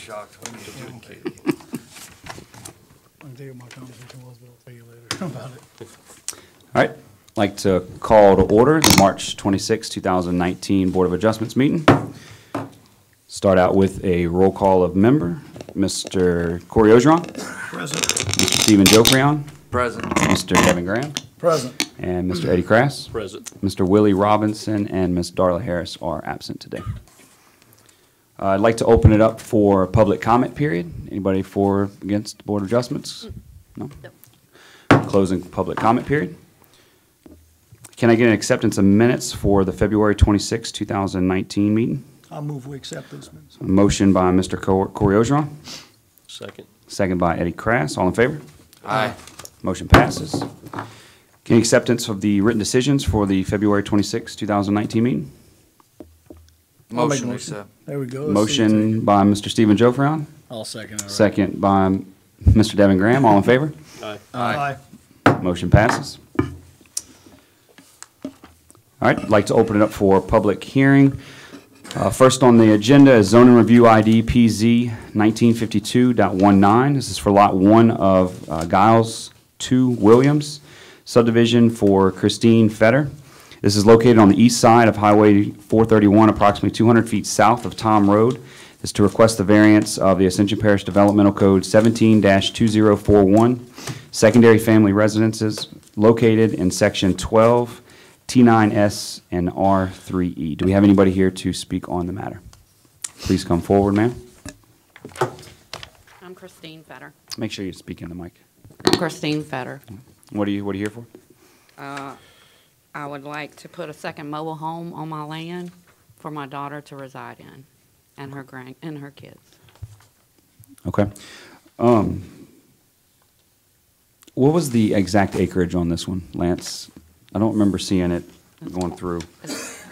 shocked when you do. I can tell you what my conversation was, but I'll tell you later about it. All right, I'd like to call to order the March 26, 2019 Board of Adjustments meeting. Start out with a roll call of member. Mr. Corey Ogeron. Present. Mr. Stephen Jofrion. Present. Mr. Devin Graham. Present. And Mr. Eddie Crass. Present. Mr. Willie Robinson and Ms. Darla Harris are absent today. I'd like to open it up for public comment period. Anybody for, against the Board of Adjustments? No? Closing public comment period. Can I get an acceptance of minutes for the February 26, 2019 meeting? I'll move we accept those minutes. A motion by Mr. Corey Ogeron, Second. second by Eddie Crass. All in favor? Aye. Motion passes. Can acceptance of the written decisions for the February 26, 2019 meeting? I'll make a Motion to motion. accept. There we go. Motion by Mr. Stephen Jofrion, I'll second it. second by Mr. Devin Graham. All in favor? Aye. Aye. Motion passes. All right, I'd like to open it up for public hearing. First on the agenda is zoning review ID PZ 1952.19. This is for Lot 1 of Giles 2 Williams subdivision for Christine Fetter. This is located on the east side of Highway 431, approximately 200 feet south of Tom Road. This is to request the variance of the Ascension Parish Developmental Code 17-2041, secondary family residences located in Section 12, T9S, and R3E. Do we have anybody here to speak on the matter? Please come forward, ma'am. I'm Christine Fetter. Make sure you speak in the mic. I'm Christine Fetter. What are you here for? I would like to put a second mobile home on my land for my daughter to reside in and her kids. Okay. What was the exact acreage on this one, Lance? I don't remember seeing it going through. It's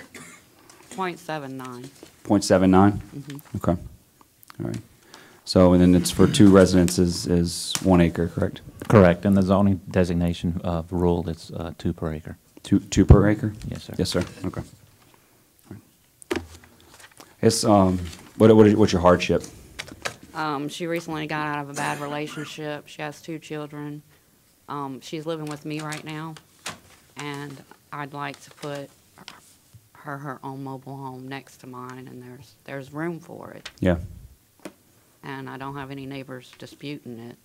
0.79. 0.79? Okay. All right. So, and then it's for two residences is 1 acre, correct? Correct, and the zoning designation rule, it's 2 per acre. Two per acre? Yes, sir. Yes, sir. Okay. All right. It's, what's your hardship? She recently got out of a bad relationship. She has 2 children. She's living with me right now, and I'd like to put her own mobile home next to mine, and there's room for it. Yeah. And I don't have any neighbors disputing it,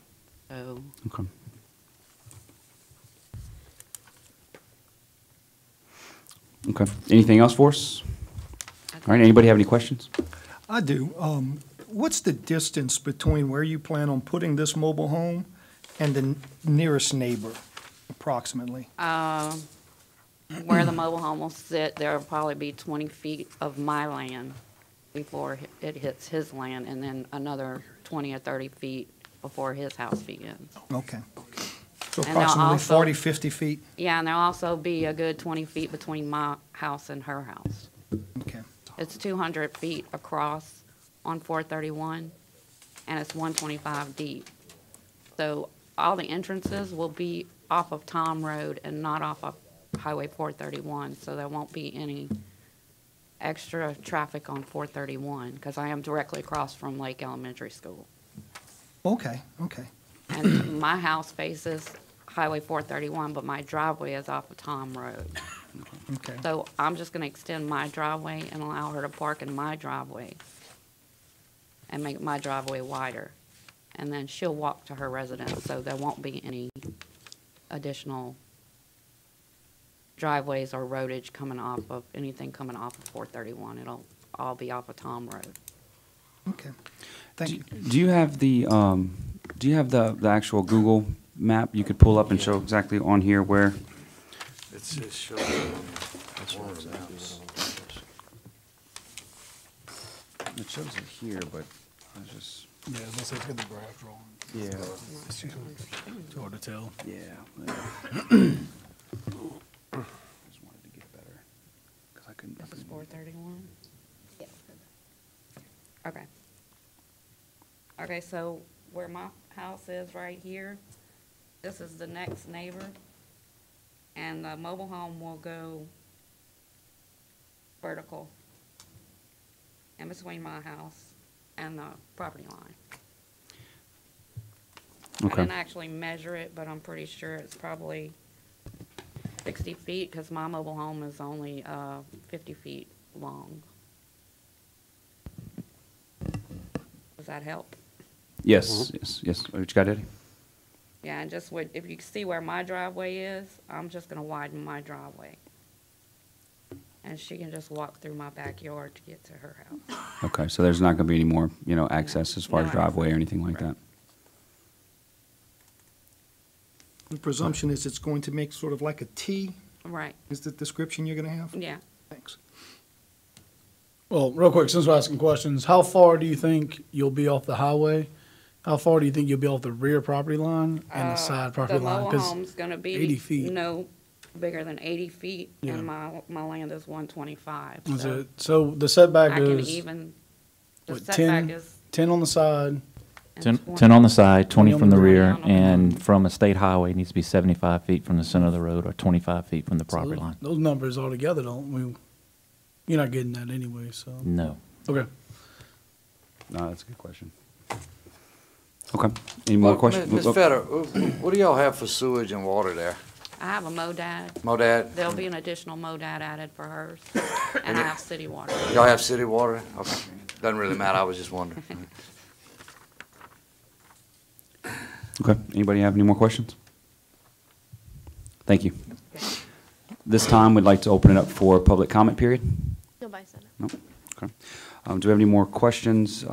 so. Okay. Okay. Anything else for us? All right. Anybody have any questions? I do. What's the distance between where you plan on putting this mobile home and the nearest neighbor, approximately? Where the mobile home will sit, there'll probably be 20 feet of my land before it hits his land, and then another 20 or 30 feet before his house begins. Okay. So And they'll approximately also- 40, 50 feet? Yeah, and there'll also be a good 20 feet between my house and her house. Okay. It's 200 feet across on 431, and it's 125 deep. So all the entrances will be off of Tom Road and not off of Highway 431, so there won't be any extra traffic on 431, because I am directly across from Lake Elementary School. Okay, okay. And my house faces Highway 431, but my driveway is off of Tom Road. Okay. So I'm just gonna extend my driveway and allow her to park in my driveway and make my driveway wider. And then she'll walk to her residence, so there won't be any additional driveways or roadage coming off of, anything coming off of 431. It'll all be off of Tom Road. Okay. Thank you. Do you have the actual Google map you could pull up and show exactly on here where? It shows. That's where it's at. It shows it here, but I just, Yeah, it's got the graph drawn. yeah, It's hard to tell. yeah. Just wanted to get better, because I couldn't. This is 431? Yes. Okay. Okay, so where my house is right here, this is the next neighbor, and the mobile home will go vertical in between my house and the property line. I Okay. didn't actually measure it, but I'm pretty sure it's probably 60 feet, because my mobile home is only 50 feet long. Does that help? Yes, yes. What you got, Eddie? Yeah, and just what, if you see where my driveway is, I'm just gonna widen my driveway. And she can just walk through my backyard to get to her house. Okay, so there's not going to be any more, access as far No as driveway or access. anything like Right. that? The presumption is it's going to make sort of like a T, Right, is the description you're gonna have? yeah. Thanks. Well, real quick, since we're asking questions, how far do you think you'll be off the highway? How far do you think you'll be off the rear property line and the side property The line? mobile 'Cause home's gonna 80 be feet. no bigger than 80 feet, Yeah. and my land is 125, is so it- so the setback I can is even, the what, setback 10? is. 10 on the side. 10 on the side, 20 on from the the rear. rear, 20 on the and from a state highway, it needs to be 75 feet from the center of the road or 25 feet from the So property line. Those numbers all together don't, you're not getting that anyway, so. No. Okay. No, that's a good question. Okay. Any more Well, questions? Ms. Feder, what do y'all have for sewage and water there? I have a MODAD. Modad? There'll be an additional MODAD added for hers, and I have city water. Y'all have city water? Okay. Doesn't really matter, I was just wondering. Okay. Anybody have any more questions? Thank you. This time, we'd like to open it up for public comment period. Nobody said it. No? Okay. Do we have any more questions,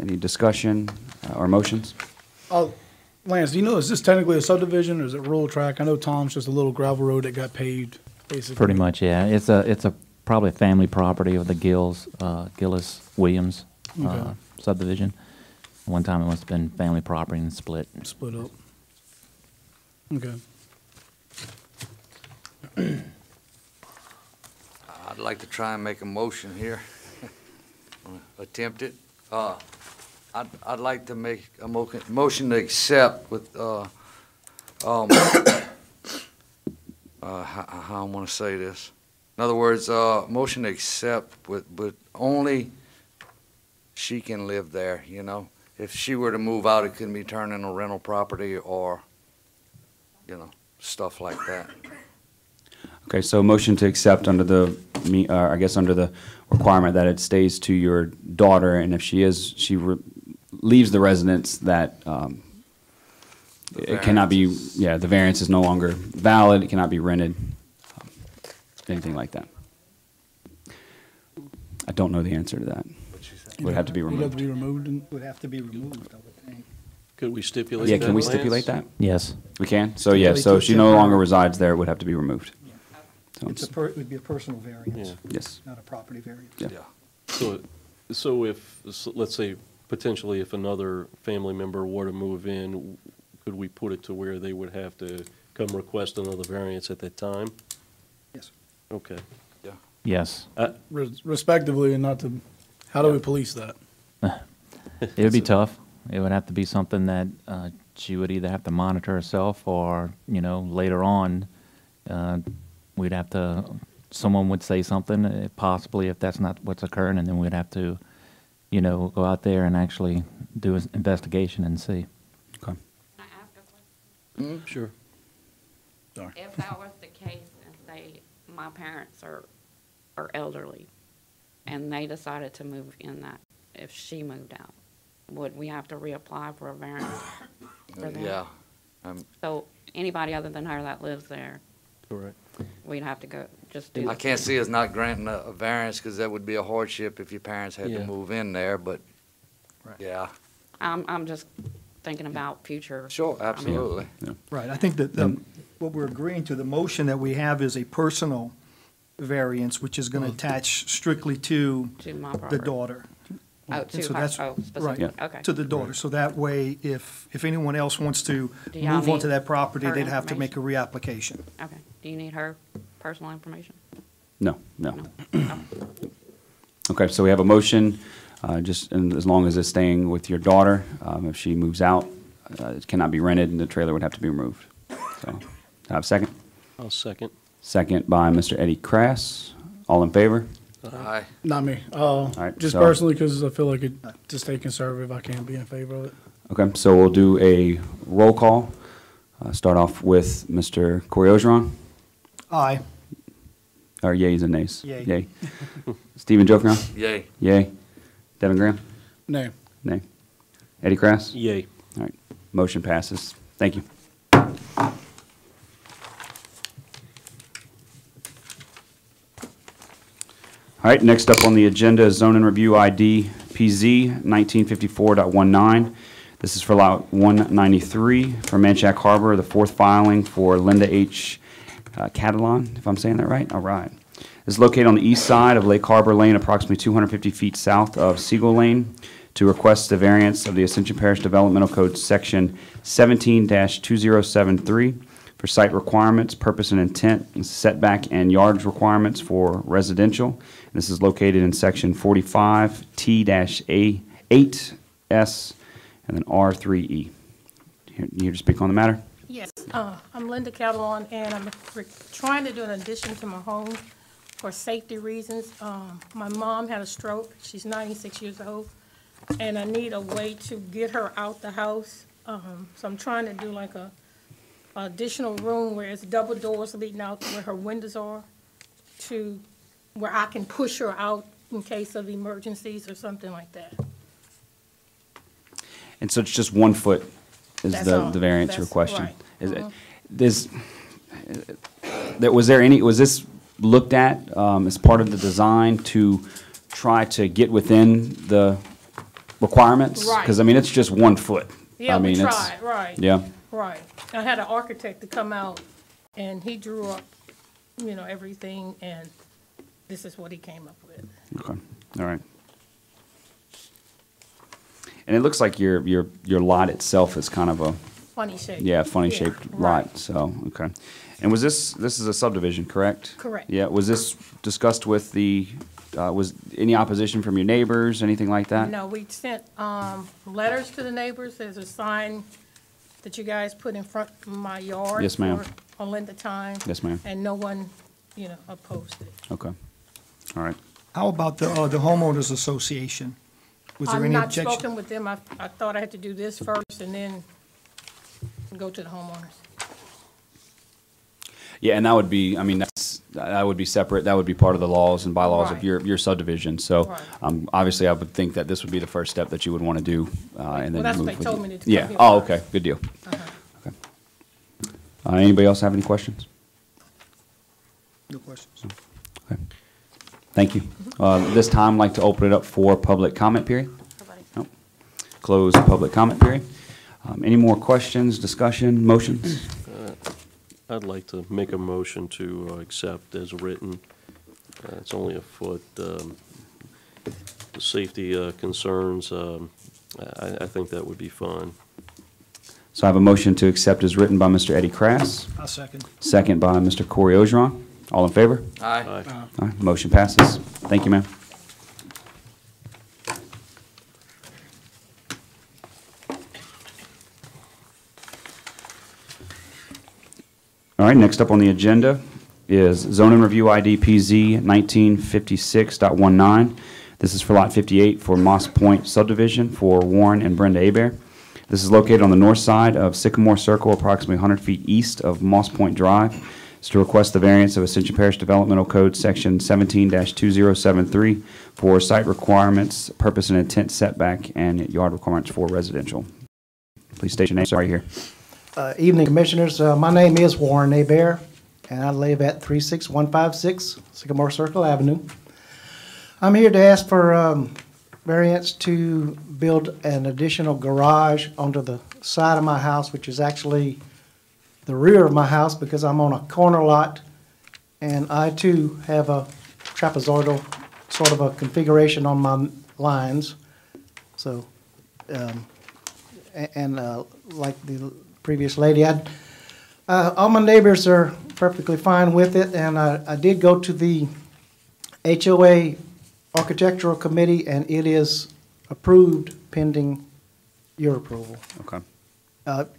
any discussion, or motions? Lance, do you know, is this technically a subdivision or is it rural track? I know Tom's just a little gravel road that got paved, basically. Pretty much, yeah. It's a probably a family property of the Gillis Williams Okay. subdivision. One time it must have been family property and split. Split up. Okay. I'd like to try and make a motion here. Attempt it. I'd like to make a motion to accept with, how I want to say this. In other words, motion to accept with only she can live there, you know? If she were to move out, it couldn't be turned into rental property or, stuff like that. Okay, so motion to accept under the, I guess under the requirement that it stays to your daughter, and if she leaves the residence, that it cannot be, the variance is no longer valid, it cannot be rented, anything like that. I don't know the answer to that. It would have to be Would have to removed. be removed and. Would have to be removed, I would think. Could we stipulate Yeah, that, can we Lance? stipulate that? Yes. We can? So, yeah, so if she no longer resides there, it would have to be removed. So It would be a personal variance, Yeah. yes. not a property variance. Yeah. So if, let's say, potentially if another family member were to move in, could we put it to where they would have to come request another variance at that time? Yes. Okay. Yes. Respectively, and not to, how do we police that? It would be tough. It would have to be something that she would either have to monitor herself or, later on, we'd have to, someone would say something, possibly if that's not what's occurring, and then we'd have to, go out there and actually do an investigation and see. Okay. Can I ask a question? Sure. If that was the case, and say my parents are elderly, and they decided to move in that, if she moved out, would we have to reapply for a variance for them? Yeah. So anybody other than her that lives there, Correct. we'd have to go, just do. I can't see us not granting a variance because that would be a hardship if your parents had to Yeah. move in there, but, Right. yeah. I'm just thinking about future. Sure, absolutely. Right, I think that what we're agreeing to, the motion that we have is a personal variance, which is gonna attach strictly to To my the property. daughter. Oh, And to so her, that's- oh, Right, specifically, okay. to the daughter, so that way, if anyone else wants to Do y'all move onto need that property, her they'd have to make a reapplication. Okay. Do you need her personal information? No, no. No? Oh. Okay, so we have a motion, just and as long as it's staying with your daughter. If she moves out, it cannot be rented, and the trailer would have to be removed. So, do I have a second? I'll second. Second by Mr. Eddie Krass. All in favor? Aye. Not me. right, Just so- personally, because I feel like to stay conservative, I can't be in favor of it. Okay, so we'll do a roll call. Start off with Mr. Corey Ogeron, Aye. or yeas and nays? Yay. Yay. Stephen Joker, Yay. yay. Devin Graham, Nay. nay. Eddie Krass? Yay. All right, motion passes. Thank you. All right, next up on the agenda is zoning review ID PZ 1954.19. This is for lot 193 for Manchac Harbor, the fourth filing for Linda H. Catalan, if I'm saying that right. All right. This is located on the east side of Lake Harbor Lane, approximately 250 feet south of Siegel Lane, to request the variance of the Ascension Parish Developmental Code Section 17-2073 for site requirements, purpose and intent, and setback and yards requirements for residential. This is located in Section 45T-8S and then R3E. You here to speak on the matter? Yes, I'm Linda Catalan, and I'm trying to do an addition to my home for safety reasons. My mom had a stroke. She's 96 years old, and I need a way to get her out the house. So I'm trying to do like a additional room where it's double doors leading out to where her windows are, to where I can push her out in case of emergencies or something like that. And so it's just 1 foot is That's the all. variance you're That's questioning? right. Is it, was this looked at as part of the design to try to get within the requirements? Right. Because, I mean, it's just 1 foot. Yeah, I we mean, it's- tried, right. Yeah, Right. I had an architect to come out, and he drew up, everything, and this is what he came up with. okay, all right. And it looks like your lot itself is kind of a, Funny shape. yeah, funny shaped right. lot, so, okay. And was this is a subdivision, correct? Correct. Yeah, was this discussed with was any opposition from your neighbors, anything like that? No, we sent letters to the neighbors. There's a sign that you guys put in front of my yard. Yes, ma'am. On Linda Time. Yes, ma'am. And no one, opposed it. Okay, all right. How about the homeowners association? Was there any I'm not objection? spoken with them. I thought I had to do this first and then go to the homeowners. Yeah, and that would be, I mean, that would be separate, that would be part of the laws and bylaws of Right. your subdivision. So, Right. obviously, I would think that this would be the first step that you would want to do, and then Well, that's move what they with told it. me to come Yeah, here oh, first. okay, good deal. Uh-huh. Okay. Anybody else have any questions? No questions. Okay. Thank you. This time, I'd like to open it up for public comment period. Nope. Close public comment period. Any more questions, discussion, motions? I'd like to make a motion to accept as written. It's only a foot. The safety concerns, I think that would be fine. So I have a motion to accept as written by Mr. Eddie Krass, I'll second. second by Mr. Corey Ogeron. All in favor? Aye. Aye. All right, motion passes. Thank you, ma'am. All right, next up on the agenda is zoning review ID PZ 1956.19. This is for lot 58 for Moss Point subdivision for Warren and Brenda Abear. This is located on the north side of Sycamore Circle, approximately 100 feet east of Moss Point Drive. It's to request the variance of Ascension Parish Developmental Code Section 17-2073 for site requirements, purpose and intent setback, and yard requirements for residential. Please state your name. Sorry, here. Evening, Commissioners. My name is Warren Abear, and I live at 36156 Sycamore Circle Avenue. I'm here to ask for variance to build an additional garage onto the side of my house, which is actually the rear of my house because I'm on a corner lot, and I too have a trapezoidal sort of a configuration on my lines. So, like the previous lady, all my neighbors are perfectly fine with it, and I did go to the HOA Architectural Committee, and it is approved pending your approval. Okay.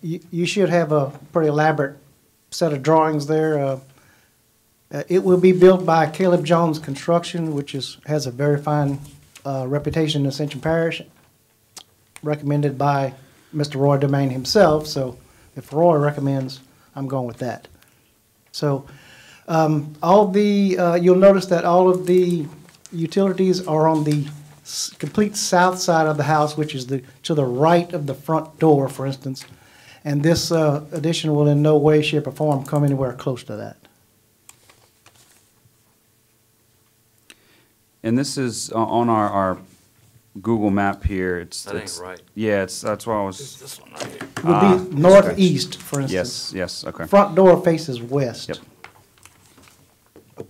You should have a pretty elaborate set of drawings there. It will be built by Caleb Jones Construction, which has a very fine reputation in Ascension Parish, recommended by Mr. Roy Domain himself. So if Roy recommends, I'm going with that. So you'll notice that all of the utilities are on the complete south side of the house, which is to the right of the front door, for instance. And this addition will in no way, shape, or form come anywhere close to that. And this is on our Google map here. That ain't right. Yeah, that's why I was. This one right here. It would be northeast, for instance. Yes, okay. Front door faces west. Yep.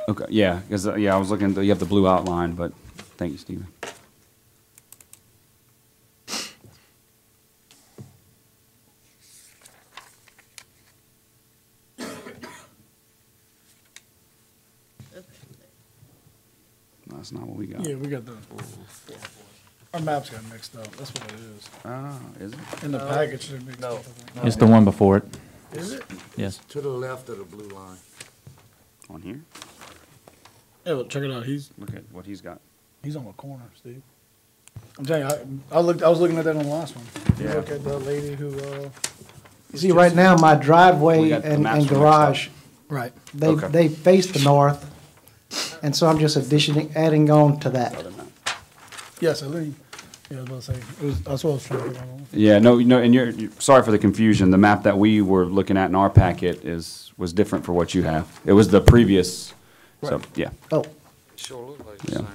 Okay, yeah, because, I was looking, you have the blue outline, but, thank you, Stephen. No, that's not what we got. Yeah, we got the, our maps got mixed up. That's what it is. Ah, is it? In the package, it mixed No. up. It's the one before it. Is it? Yes. To the left of the blue line. On here? Yeah, well, check it out. He's Look at what he's got. on the corner, Steve. I'm telling you, I was looking at that on the last one. You Yeah. look at the lady who, You see, right now, my We driveway got the and maps mixed up. garage, right. Okay. they face the north, and so I'm just adding on to that. Other map. Yes, I think, yeah, I was about to say, that's what I was trying to get on. Yeah, no, and you're sorry for the confusion. The map that we were looking at in our packet was different for what you have. It was the previous, so, yeah. Oh, Sure look like the Yeah. same.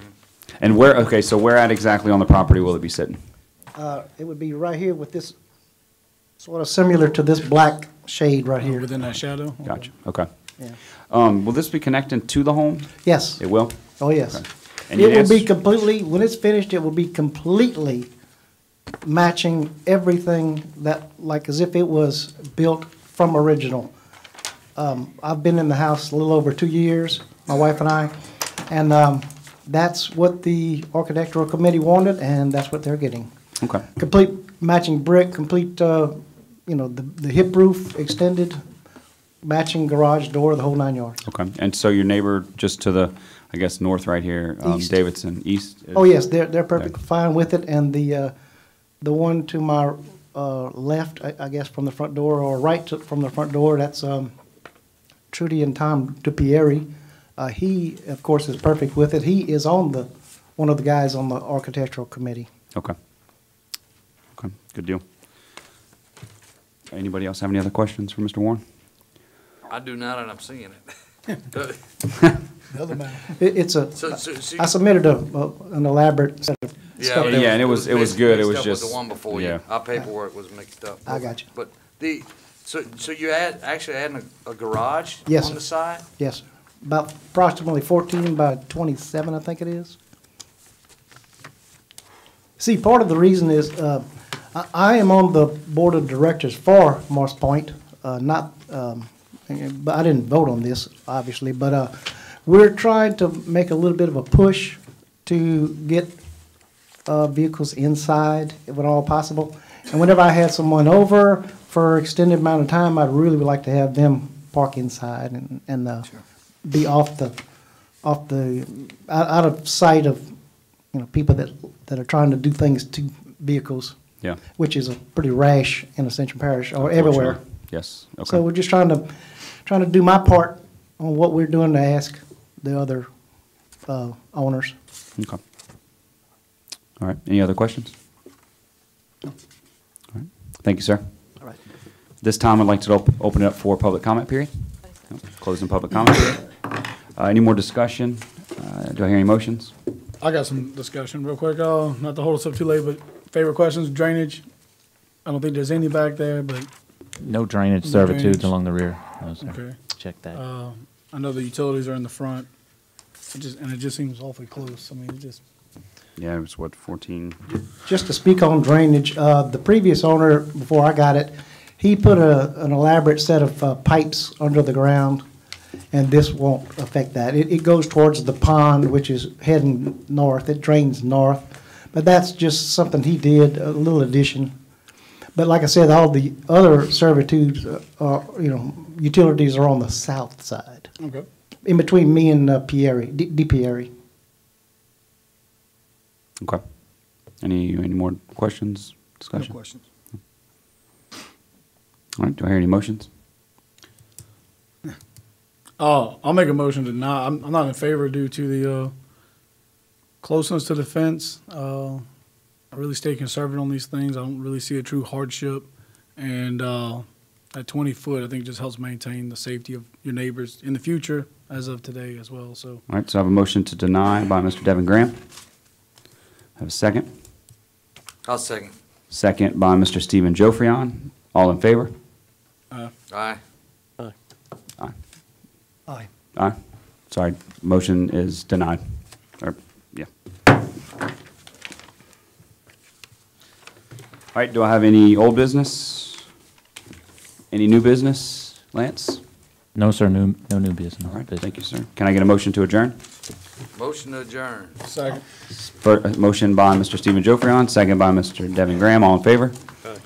And where at exactly on the property will it be sitting? it would be right here with this, sort of similar to this black shade right here. Within that shadow? Gotcha, okay. Yeah. Will this be connecting to the home? Yes, It will? oh, yes. Okay. And It you will be asked- completely, when it's finished, it will be completely matching everything that, like as if it was built from original. I've been in the house a little over 2 years, my wife and I, and that's what the architectural committee wanted, and that's what they're getting. Okay, Complete matching brick, complete, the hip roof extended, matching garage door, the whole 9 yards. okay. And so your neighbor just to the, I guess, north right here, East. Davidson, east? Oh, yes, they're perfectly fine with it, and the one to my left, I guess, from the front door, or from the front door, that's Trudy and Tom DuPieri. He, of course, is perfect with it. He is one of the guys on the architectural committee. Okay. Okay, good deal. Anybody else have any other questions for Mr. Warren? I do now that I'm seeing it. The other man. It's So I submitted an elaborate set of stuff. it there. Yeah, and it was good. It mixed was up with just- the one before yeah. you. Our paperwork was mixed up. I got you. But so you actually adding a garage Yes, on sir. the side? Yes, sir. About approximately 14 by 27, I think it is. See, part of the reason is I am on the board of directors for Morse Point, but I didn't vote on this, obviously, but we're trying to make a little bit of a push to get vehicles inside, if at all possible. And whenever I had someone over for extended amount of time, I'd really would like to have them park inside and be out of sight of, people that are trying to do things to vehicles, Yeah. which is a pretty rash in Ascension Parish or everywhere. Unfortunately. Yes, okay. So we're just trying to do my part on what we're doing to ask the other owners. Okay. All right, any other questions? All right, thank you, sir. All right. This time, I'd like to open it up for public comment period. No, closing public comment period. Any more discussion? Do I hear any motions? I got some discussion real quick. Not to hold us up too late, but favorite questions, drainage. I don't think there's any back there, but, No drainage No servitudes drainage. along the rear. No, sir. okay. Check that. I know the utilities are in the front. It just seems awfully close. I mean, it just, Yeah, it was what, 14? Just to speak on drainage, the previous owner, before I got it, he put an elaborate set of pipes under the ground, and this won't affect that. It goes towards the pond, which is heading north. It drains north. But that's just something he did, a little addition. But like I said, all the other servitudes, utilities are on the south side. Okay. in between me and Pieri, Di Pieri. Okay. Any more questions, No discussion? questions. All right, do I hear any motions? I'll make a motion to not, I'm not in favor due to the closeness to the fence. I really stay conservative on these things. I don't really see a true hardship. And at 20 foot, I think just helps maintain the safety of your neighbors in the future as of today as well, so. All right, so I have a motion to deny by Mr. Devin Graham. Have a second? I'll second. Second by Mr. Stephen Joffrion. All in favor? Aye. Aye. Aye. Aye. Sorry, motion is denied. Or, yeah. All right, do I have any old business? Any new business? Lance? No, sir, no new business. All right, thank you, sir. Can I get a motion to adjourn? Motion to adjourn. Second. Motion by Mr. Stephen Joffrion, second by Mr. Devin Graham. All in favor?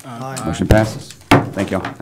Aye. Motion passes. Thank y'all.